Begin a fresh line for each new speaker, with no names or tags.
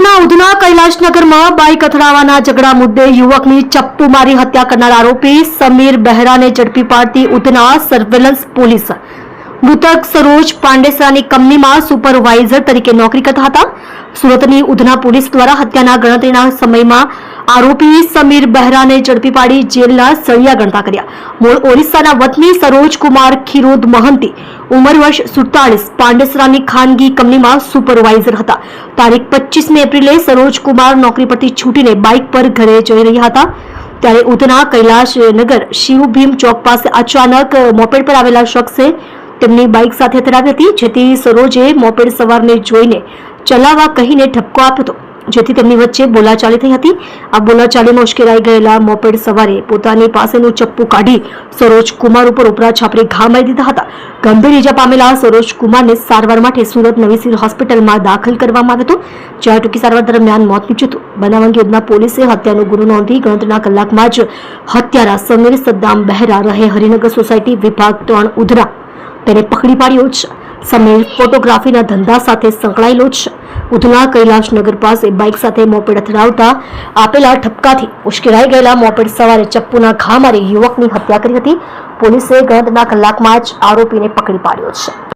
સુરતના ઉધના કૈલાશનગરમાં બાઇક અથડાવાના ઝઘડા મુદ્દે યુવકની ચપ્પુ મારી હત્યા કરનાર આરોપી સમીર બહેરાને ઝડપી પાડતી ઉધના સર્વેલન્સ પોલીસ મૃતક સરોજ પાંડેસરાની કંપનીમાં સુપરવાઇઝર તરીકે નોકરી કરતા હતા. સુરતની ઉધના પોલીસ દ્વારા હત્યાના ગણતરીના સમયમાં આરોપી સમીર બહેરાને ઝડપી પાડી જેલના સળિયા ગણતા કર્યા. મૂળ ઓરિસ્સાના વતની સરોજ કુમાર ખીરોદ મહંતી ઉંમર વર્ષ 47 પાંડેસરાની ખાનગી કંપનીમાં સુપરવાઇઝર હતા. તારીખ 25 એપ્રિલે સરોજ કુમાર નોકરી પરથી છૂટીને બાઇક પર ઘરે જઈ રહ્યા હતા ત્યારે ઉધના કૈલાશનગર શિવ ભીમ ચોક પાસે અચાનક મોપેડ પર આવેલા શખ્સે તેમની બાઇક સાથે અથડાવી હતી, જેથી સરોજે મોપેડ સવારને જોઈને ચલાવવા કહીને ઠપકો આપ્યો હતો, જેથી તેમની વચ્ચે બોલાચાલી થઈ હતી. આ બોલાચાલીમાં ઉશ્કેરાઈ ગયેલા મોપેડ સવારે પોતાની પાસેનું ચપ્પુ કાઢી સરોજ કુમાર ઉપર ઉપરા છાપરી ઘા મારી દીધા હતા. ગંભીર ઇજા પામેલા સરોજ કુમારને સારવાર માટે સુરત નવી સિવિલ હોસ્પિટલમાં દાખલ કરવામાં આવ્યો હતો, જ્યાં ટૂંકી સારવાર દરમિયાન મોત નીપજ્યું હતું. બનાવ અંગે ઉધના પોલીસે હત્યાનો ગુનો નોંધી ગણતરીના કલાકમાં જ હત્યારા સમીર સદ્દામ બહેરા રહે હરિનગર સોસાયટી વિભાગ 3 ઉધના તેને પકડી પાડ્યો છે. સમીર ફોટોગ્રાફીના ધંધા સાથે સંકળાયેલો છે. ઉધના કૈલાશનગર પાસે બાઇક સાથે મોપેડ અથડાવતા આપેલા ઠપકાથી ઉશ્કેરાઈ ગયેલા મોપેડ સવારે ચપ્પુના ઘા મારી યુવકની હત્યા કરી હતી. પોલીસે ગણતરીના કલાકમાં જ આરોપીને પકડી પાડ્યો છે.